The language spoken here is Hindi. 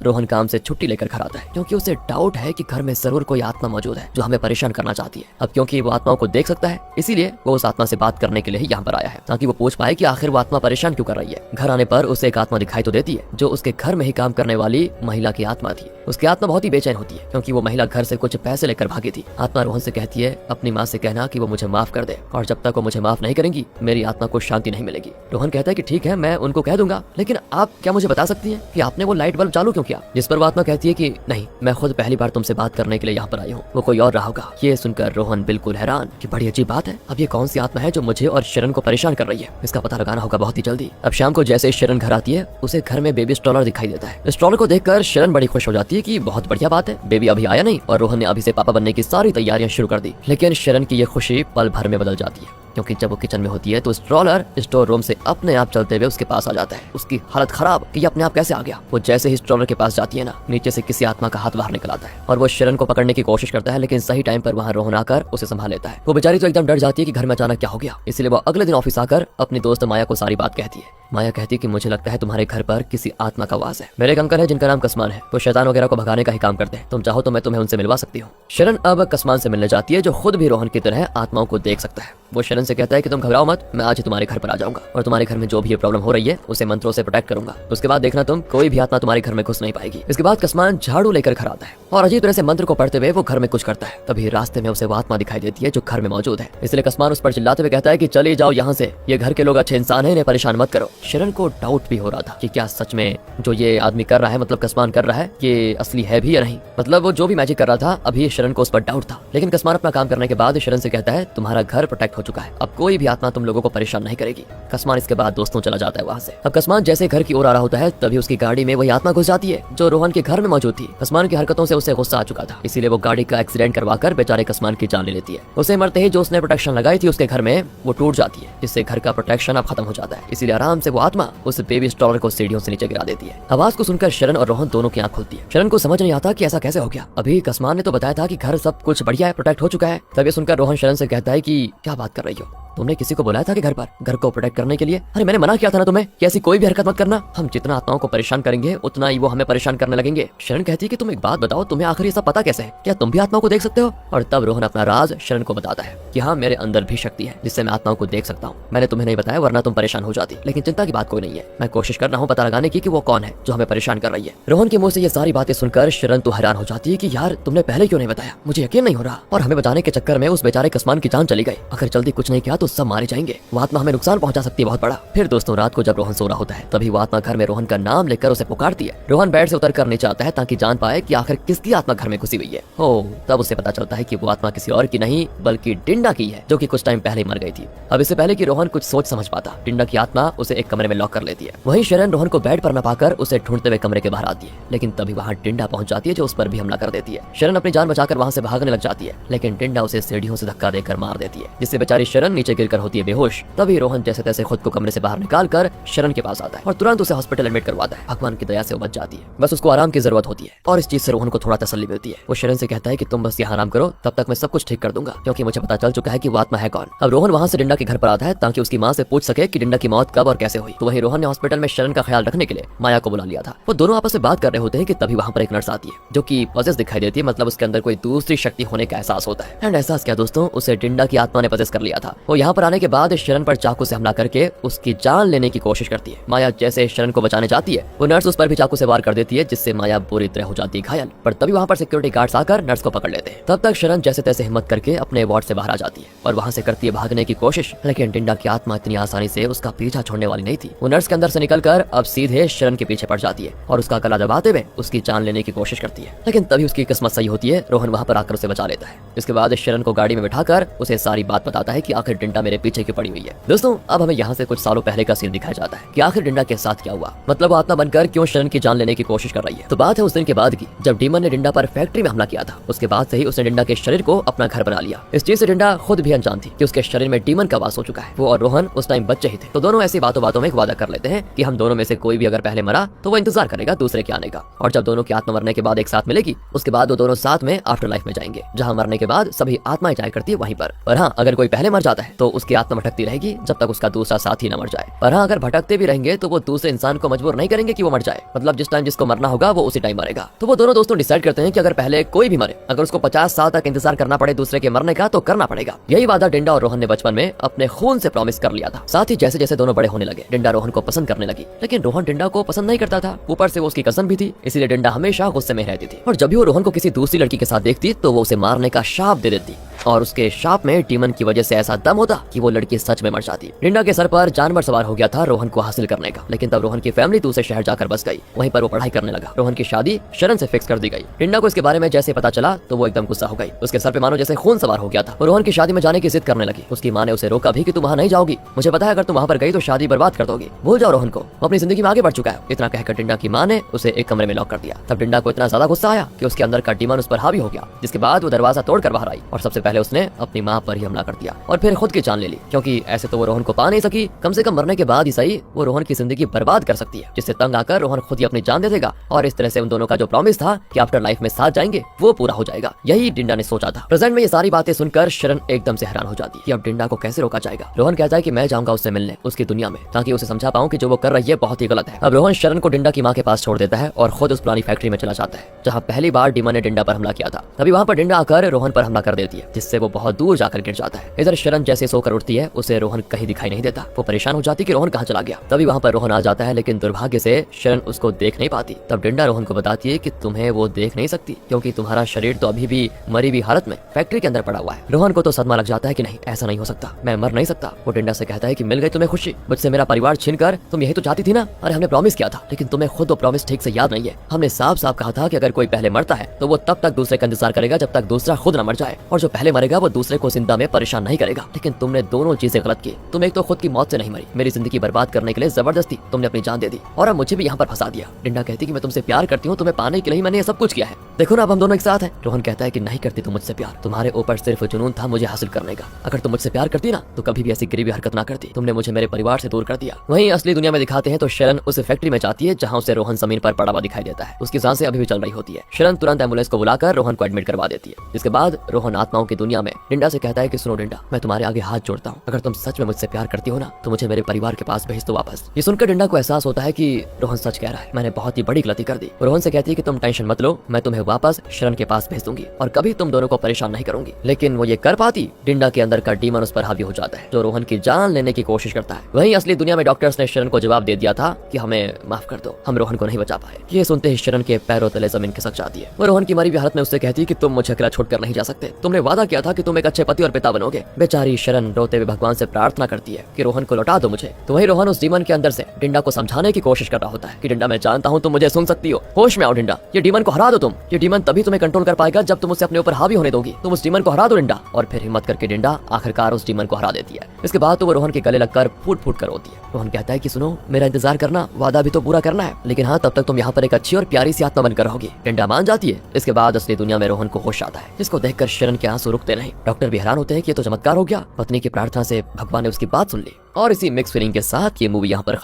रोहन काम से छुट्टी लेकर घर आता है क्योंकि उसे डाउट है कि घर में जरूर कोई आत्मा मौजूद है जो हमें परेशान करना चाहती है। अब क्योंकि वो आत्माओं को देख सकता है इसीलिए वो उस आत्मा से बात करने के लिए ही यहाँ पर आया है ताकि वो पूछ पाए कि आखिर वो आत्मा परेशान क्यों कर रही है। घर आने पर उसे एक आत्मा दिखाई तो देती है जो उसके घर में ही काम करने वाली महिला की आत्मा थी। उसकी आत्मा बहुत ही बेचैन होती है क्योंकि वो महिला घर से कुछ पैसे लेकर भागी थी। आत्मा रोहन से कहती है अपनी माँ से कहना कि वो मुझे माफ कर दे और जब तक वो मुझे माफ नहीं करेंगी मेरी आत्मा को शांति नहीं मिलेगी। रोहन कहता है कि ठीक है मैं उनको कह दूंगा, लेकिन आप क्या मुझे बता सकती हैं कि आपने वो लाइट बल्ब चालू क्यों किया? जिस पर वो आत्मा कहती है कि नहीं, मैं खुद पहली बार तुमसे बात करने के लिए यहाँ पर आई हूँ, वो कोई और रहा होगा। ये सुनकर रोहन बिल्कुल हैरान कि बड़ी अजीब बात है, अब ये कौन सी आत्मा है जो मुझे और शरण को परेशान कर रही है? इसका पता लगाना होगा बहुत ही जल्दी। अब शाम को जैसे शरण घर आती है उसे घर में बेबी स्ट्रॉलर दिखाई देता है। स्ट्रॉलर को देखकर शरण बड़ी खुश हो जाती है कि बहुत बढ़िया बात है, बेबी अभी आया नहीं और रोहन ने अभी से पापा बनने की सारी तैयारियां शुरू कर दी। लेकिन शरण की ये खुशी पल भर में बदल जाती है क्योंकि जब वो किचन में होती है तो स्ट्रॉलर स्टोर रूम से अपने आप चलते हुए उसके पास आ जाता है। उसकी हालत खराब कि ये अपने आप कैसे आ गया। वो जैसे ही स्ट्रॉलर के पास जाती है ना, नीचे से किसी आत्मा का हाथ बाहर निकल आता है और वो शरण को पकड़ने की कोशिश करता है, लेकिन सही टाइम पर वहाँ रोहन आकर उसे संभाल लेता है। वो बेचारी तो एकदम डर जाती है कि घर में अचानक क्या हो गया, इसलिए वो अगले दिन ऑफिस आकर अपनी दोस्त माया को सारी बात कहती है। माया कहती है कि मुझे लगता है तुम्हारे घर पर किसी आत्मा का वास है। मेरे एक अंकल है जिनका नाम कस्मान है, वो शैतान वगैरह को भगाने का ही काम करते हैं। तुम चाहो तो मैं तुम्हें उनसे मिलवा सकती हूँ। शरण अब कस्मान से मिलने जाती है जो खुद भी रोहन की तरह आत्माओं को देख सकता है। वो शरण से कहता है कि तुम घबराओ मत, मैं आज ही तुम्हारे घर पर आ जाऊंगा और तुम्हारे घर में जो भी ये प्रॉब्लम हो रही है उसे मंत्रों से प्रोटेक्ट करूंगा। उसके बाद देखना तुम कोई भी आत्मा तुम्हारे घर में घुस नहीं पाएगी। इसके बाद कस्मान झाड़ू लेकर घर आता है और अजीब तरह से मंत्र को पढ़ते हुए वो घर में कुछ करता है। तभी रास्ते में उसे वो आत्मा दिखाई देती है जो घर में मौजूद है। इसलिए कस्मान उस पर चिल्लाते हुए कहता है कि चले जाओ यहाँ से, ये घर के लोग अच्छे इंसान है, इन्हें परेशान मत करो। शरण को डाउट भी हो रहा था कि क्या सच में जो ये आदमी कर रहा है, मतलब कस्मान कर रहा है, ये असली है भी या नहीं। मतलब वो जो भी मैजिक कर रहा था अभी शरण को उस पर डाउट था। लेकिन कस्मान अपना काम करने के बाद शरण से कहता है तुम्हारा घर प्रोटेक्ट हो चुका है, अब कोई भी आत्मा तुम लोगों को परेशान नहीं करेगी। कस्मान इसके बाद दोस्तों चला जाता है वहाँ से। अब कस्मान जैसे घर की ओर आ रहा होता है तभी उसकी गाड़ी में वही आत्मा घुस जाती है जो रोहन के घर में मौजूद थी। कस्मान की हरकतों से उसे गुस्सा आ चुका था, इसीलिए वो गाड़ी का एक्सीडेंट करवाकर बेचारे कस्मान की जान ले लेती है। उसे मरते ही जो उसने प्रोटेक्शन लगाई थी उसके घर में वो टूट जाती है, जिससे घर का प्रोटेक्शन अब खत्म हो जाता है। इसीलिए आराम से वो आत्मा उस बेबी स्ट्रॉलर को सीढ़ियों से नीचे गिरा देती है। आवाज को सुनकर शरण और रोहन दोनों की आंख खुलती है। शरण को समझ नहीं आता कि ऐसा कैसे हो गया, अभी कस्मान ने तो बताया था कि घर सब कुछ बढ़िया है, प्रोटेक्ट हो चुका है। तब ये सुनकर रोहन शरण से कहता है कि क्या बात कर रही हो, तुमने किसी को बुलाया था कि घर को प्रोटेक्ट करने के लिए? अरे मैंने मना किया था ना तुम्हें कि ऐसी कोई भी हरकत मत करना, हम जितना आत्माओं को परेशान करेंगे उतना ही वो हमें परेशान करने लगेंगे। शरण कहती है कि तुम एक बात बताओ, तुम्हें आखिर ये सब पता कैसे है? क्या तुम भी आत्माओं को देख सकते हो? और तब रोहन अपना राज शरण को बताता है कि हाँ, मेरे अंदर भी शक्ति है जिससे मैं आत्माओं को देख सकता हूँ। मैंने तुम्हें नहीं बताया वरना तुम परेशान हो जाती, लेकिन चिंता की बात कोई नहीं है, मैं कोशिश कर रहा हूँ पता लगाने की कि वो कौन है जो हमें परेशान कर रही है। रोहन के मुंह से ये सारी बातें सुनकर शरण तो हैरान हो जाती है कि यार तुमने पहले क्यों नहीं बताया, मुझे यकीन नहीं हो रहा। और हमें बचाने के चक्कर में उस बेचारे कस्मान की जान चली गई, अगर जल्दी कुछ नहीं किया तो सब मारे जाएंगे, वो आत्मा हमें नुकसान पहुंचा सकती है बहुत बड़ा। फिर दोस्तों रात को जब रोहन सो रहा होता है तभी वो आत्मा घर में रोहन का नाम लेकर उसे पुकारती है। रोहन बेड से उतर कर नीचे आता है ताकि जान पाए कि आखिर किसकी आत्मा घर में घुसी हुई है। ओ तब उसे पता चलता है कि वो आत्मा किसी और की नहीं बल्कि डिंडा की है जो कि कुछ टाइम पहले मर गई थी। अब इससे पहले कि रोहन कुछ सोच समझ पाता, डिंडा की आत्मा उसे एक कमरे में लॉक कर लेती है। वहीं शरण रोहन को बेड पर न पाकर उसे ढूंढते हुए कमरे के बाहर आती है, लेकिन तभी वहाँ डिंडा पहुंच जाती है जो उस पर भी हमला कर देती है। शरण अपनी जान बचाकर वहाँ से भागने लग जाती है, लेकिन डिंडा उसे सीढ़ियों से धक्का देकर मार देती है, जिससे बेचारी शरण नीचे गिरकर होती है बेहोश। तभी रोहन जैसे तैसे खुद को कमरे से बाहर निकालकर शरण के पास आता है और तुरंत उसे हॉस्पिटल एडमिट करवाता है। भगवान की दया से वो बच जाती है, बस उसको आराम की जरूरत होती है और इस चीज से रोहन को थोड़ा तसल्ली मिलती है। वो शरण से कहता है कि तुम बस यहाँ आराम करो, तब तक मैं सब कुछ ठीक कर दूंगा, क्योंकि मुझे पता चल चुका है कि वो आत्मा है कौन। अब रोहन वहाँ से डिंडा के घर पर आता है ताकि उसकी माँ से पूछ सके कि डिंडा की मौत कब और कैसे हुई। तो वहीं रोहन ने हॉस्पिटल में शरण का ख्याल रखने के लिए माया को बुला लिया था। वो दोनों आपस में बात कर रहे होते हैं कि तभी वहाँ पर एक नर्स आती है जो कि पॉजेस दिखाई देती है, मतलब उसके अंदर कोई दूसरी शक्ति होने का एहसास होता है। एंड एहसास क्या दोस्तों, उसे डिंडा की आत्मा ने पॉजेस कर लिया था। वो यहाँ पर आने के बाद शरण पर चाकू से हमला करके उसकी जान लेने की कोशिश करती है। माया जैसे शरण को बचाने जाती है वो नर्स उस पर भी चाकू से वार कर देती है, जिससे माया बुरी तरह हो जाती है घायल। पर तभी वहाँ पर सिक्योरिटी गार्ड्स आकर नर्स को पकड़ लेते हैं। तब तक शरण जैसे तैसे हिम्मत करके अपने वार्ड से बाहर आ जाती है और वहाँ से करती है भागने की कोशिश, लेकिन डिंडा की आत्मा इतनी आसानी से उसका पीछा छोड़ने वाली नहीं थी। वो नर्स के अंदर से निकलकर अब सीधे शरण के पीछे पड़ जाती है और उसका गला दबाते हुए उसकी जान लेने की कोशिश करती है, लेकिन तभी उसकी किस्मत सही होती है, रोहन वहाँ पर आकर उसे बचा लेता है। इसके बाद शरण को गाड़ी में बिठाकर उसे सारी बात बताता है कि आखिर डिंडा मेरे पीछे क्यों पड़ी हुई है। दोस्तों अब हमें यहाँ से कुछ सालों पहले का सीन दिखाया जाता है कि आखिर डिंडा के साथ क्या हुआ, मतलब वो आत्मा बनकर क्यों शरण की जान लेने की कोशिश कर रही है। तो बात है उस दिन के बाद की जब डीमन ने डिंडा पर फैक्ट्री में हमला किया था। उसके बाद से ही उसने डिंडा के शरीर को अपना घर बना लिया। इस चीज से डिंडा खुद भी अनजान थी कि उसके शरीर में डीमन का वास हो चुका है। वो और रोहन उस टाइम बच्चे ही थे, तो दोनों ऐसी बातों बातों में एक वादा कर लेते हैं कि हम दोनों में से कोई भी अगर पहले मरा तो वो इंतजार करेगा दूसरे के आने का, और जब दोनों की आत्मा मरने के बाद एक साथ मिलेगी उसके बाद वो दोनों साथ में आफ्टर लाइफ में जाएंगे, जहाँ मरने के बाद सभी आत्माएं जाया करती है वहीं पर। और हाँ, अगर कोई पहले मर जाता है तो उसकी आत्मा भटकती रहेगी जब तक उसका दूसरा साथी न मर जाए। पर हाँ, अगर भटकते भी रहेंगे तो वो दूसरे इंसान को मजबूर नहीं करेंगे कि वो मर जाए, मतलब जिस टाइम जिसको मरना होगा वो उसी टाइम मरेगा। तो वो दोनों दोस्तों डिसाइड करते हैं कि अगर पहले कोई भी मरे, अगर उसको 50 साल तक इंतजार करना पड़े दूसरे के मरने का तो करना पड़ेगा। यही वादा डिंडा और रोहन ने बचपन में अपने खून से प्रॉमिस कर लिया था। साथ ही जैसे जैसे दोनों बड़े होने लगे, डिंडा रोहन को पसंद करने लगी, लेकिन रोहन डिंडा को पसंद नहीं करता था। ऊपर से वो उसकी कजन भी थी, इसीलिए डिंडा हमेशा गुस्से में रहती थी और जब भी वो रोहन को किसी दूसरी लड़की के साथ देखती तो वो उसे मारने का शाप दे देती और उसके शाप में डीमन की वजह से ऐसा दम होता कि वो लड़की सच में मर जाती। डिंडा के सर पर जानवर सवार हो गया था रोहन को हासिल करने का, लेकिन तब रोहन की फैमिली दूसरे शहर जाकर बस गई। वहीं पर वो पढ़ाई करने लगा। रोहन की शादी शरण से फिक्स कर दी गई। डिंडा को इसके बारे में जैसे पता चला तो वो एकदम गुस्सा हो गई। उसके सर पे मानो जैसे खून सवार हो गया था। वो रोहन की शादी में जाने की जिद करने लगी। उसकी माँ ने उसे रोका भी कि तुम वहाँ नहीं जाओगी, मुझे पता है अगर तुम वहाँ पर गई तो शादी बर्बाद कर दोगी, भूल जाओ रोहन को, वो अपनी जिंदगी में आगे बढ़ चुका है। इतना कहकर डिंडा की माँ ने उसे एक कमरे में लॉक कर दिया। तब डिंडा को इतना ज्यादा गुस्सा आया कि उसके अंदर का डीमन उस पर हावी हो गया, जिसके बाद वो दरवाजा तोड़कर बाहर आई और सबसे पहले उसने अपनी माँ पर ही हमला कर दिया और फिर खुद की जान ले ली, क्योंकि ऐसे तो वो रोहन को पा नहीं सकी। कम से कम मरने के बाद ही सही वो रोहन की जिंदगी बर्बाद कर सकती है, जिससे तंग आकर रोहन खुद ही अपनी जान दे देगा और इस तरह से उन दोनों का जो प्रॉमिस था कि आफ्टर लाइफ में साथ जाएंगे वो पूरा हो जाएगा। यही डिंडा ने सोचा था। प्रेजेंट में ये सारी बातें सुनकर शरण एकदम से हैरान हो जाती कि अब डिंडा को कैसे रोका जाएगा। रोहन कहता है कि मैं जाऊंगा उससे मिलने उसकी दुनिया में, ताकि उसे समझा पाऊं कि जो वो कर रही है बहुत ही गलत है। अब रोहन शरण को डिंडा की माँ के पास छोड़ देता है और खुद उस पुरानी फैक्ट्री में चला जाता है जहाँ पहली बार डीमन ने डिंडा पर हमला किया था। तभी वहाँ पर डिंडा आकर रोहन पर हमला कर देती है, जिससे वो बहुत दूर जाकर गिर जाता है। इधर शरण जैसे सोकर उठती है, उसे रोहन कहीं दिखाई नहीं देता। वो परेशान हो जाती कि रोहन कहाँ चला गया। तभी वहाँ पर रोहन आ जाता है, लेकिन दुर्भाग्य से शरण उसको देख नहीं पाती। तब डिंडा रोहन को बताती है कि तुम्हें वो देख नहीं सकती, क्योंकि तुम्हारा शरीर तो अभी भी मरी हुई हालत में फैक्ट्री के अंदर पड़ा हुआ है। रोहन को तो सदमा लग जाता है कि नहीं, ऐसा नहीं हो सकता, मैं मर नहीं सकता। वो डिंडा से कहता है कि मिल गई तुम्हें खुशी, मुझसे मेरा परिवार छीनकर तुम यही तो चाहती थी ना। अरे हमने प्रॉमिस किया था, लेकिन तुम्हें खुद वो प्रॉमिस ठीक से याद नहीं है। हमने साफ साफ कहा था कि अगर कोई पहले मरता है तो वो तब तक दूसरे का इंतजार करेगा जब तक दूसरा खुद न मर जाए, और जो पहले मरेगा वो दूसरे को जिंदा में परेशान नहीं करेगा। लेकिन तुमने दोनों चीजें गलत की। तुम एक तो खुद की मौत से नहीं मरी, मेरी जिंदगी बर्बाद करने के लिए जबरदस्ती तुमने अपनी जान दे दी और अब मुझे भी यहाँ पर फंसा दिया। डिंडा कहती कि मैं तुमसे प्यार करती हूँ, तुम्हें पाने के लिए मैंने ये सब कुछ किया है, देखो ना अब हम दोनों एक साथ हैं। रोहन कहता है कि नहीं करती तुम मुझसे प्यार, तुम्हारे ऊपर सिर्फ जुनून था मुझे हासिल करने का। अगर तुम मुझसे प्यार करती ना तो कभी भी ऐसी गरीबी हरकत ना करती, तुमने मुझे मेरे परिवार से दूर कर दिया। वहीं असली दुनिया में दिखाते हैं तो शरण उस फैक्ट्री में जाती है जहाँ उसे रोहन जमीन पर पड़ा हुआ दिखाई देता है। उसकी सांसें अभी भी चल रही होती है। शरण तुरंत एम्बुलेंस को बुलाकर रोहन को एडमिट करवा देती है। जिसके बाद रोहन आत्माओं की दुनिया में डिंडा से कहता है कि सुनो डिंडा, मैं तुम्हारे आगे हाथ जोड़ता हूँ, अगर तुम सच में मुझसे प्यार करती हो ना तो मुझे मेरे परिवार के पास भेज दो वापस। ये सुनकर डिंडा को एहसास होता है कि रोहन सच कह रहा है, मैंने बहुत ही बड़ी गलती कर दी। रोहन से कहती है कि तुम टेंशन मत लो, मैं तुम्हें वापस शरण के पास भेज दूंगी और कभी तुम दोनों को परेशान नहीं करूंगी। लेकिन वो ये कर पाती, डिंडा के अंदर का डीमन उस पर हावी हो जाता है जो रोहन की जान लेने की कोशिश करता है। वहीं असली दुनिया में डॉक्टर्स ने शरण को जवाब दे दिया था कि हमें माफ कर दो, हम रोहन को नहीं बचा पाए। ये सुनते ही शरण के पैरों तले जमीन खिसक जाती है। वो रोहन की मरी हुई हालत में उससे कहती है कि तुम मुझे अकेला छोड़कर नहीं जा सकते, तुमने वादा किया था कि तुम एक अच्छे पति और पिता बनोगे। बेचारी शरण रोते हुए भगवान से प्रार्थना करती है कि रोहन को लौटा दो मुझे। तो वही रोहन उस डीमन के अंदर से डिंडा को समझाने की कोशिश कर रहा होता है कि डिंडा मैं जानता हूँ तुम मुझे सुन सकती हो, होश में आओ डिंडा, ये डीमन को हरा दो तुम। ये डीमन तभी तुम्हें कंट्रोल कर पाएगा जब तुम उसे अपने ऊपर हावी होने दोगी। तुम उस डीमन को हरा दो डिंडा। और फिर हिम्मत करके डिंडा आखिरकार उस डीमन को हरा देती है। इसके बाद तो वो रोहन के गले लगकर फूट फूट कर रोती है। रोहन कहता है कि सुनो, मेरा इंतजार करना, वादा भी तो पूरा करना है, लेकिन हाँ तब तक तुम यहाँ पर एक अच्छी और प्यारी सी आत्मा बनकर रहोगी। डिंडा मान जाती है। इसके बाद असली दुनिया में रोहन को होश आता है, जिसको देखकर शरण के आंसू रुकते नहीं। डॉक्टर भी हैरान होते हैं कि ये तो चमत्कार हो गया, पत्नी की प्रार्थना से भगवान ने उसकी बात सुन ली। और इसी मिक्स फीलिंग के साथ ये मूवी यहाँ पर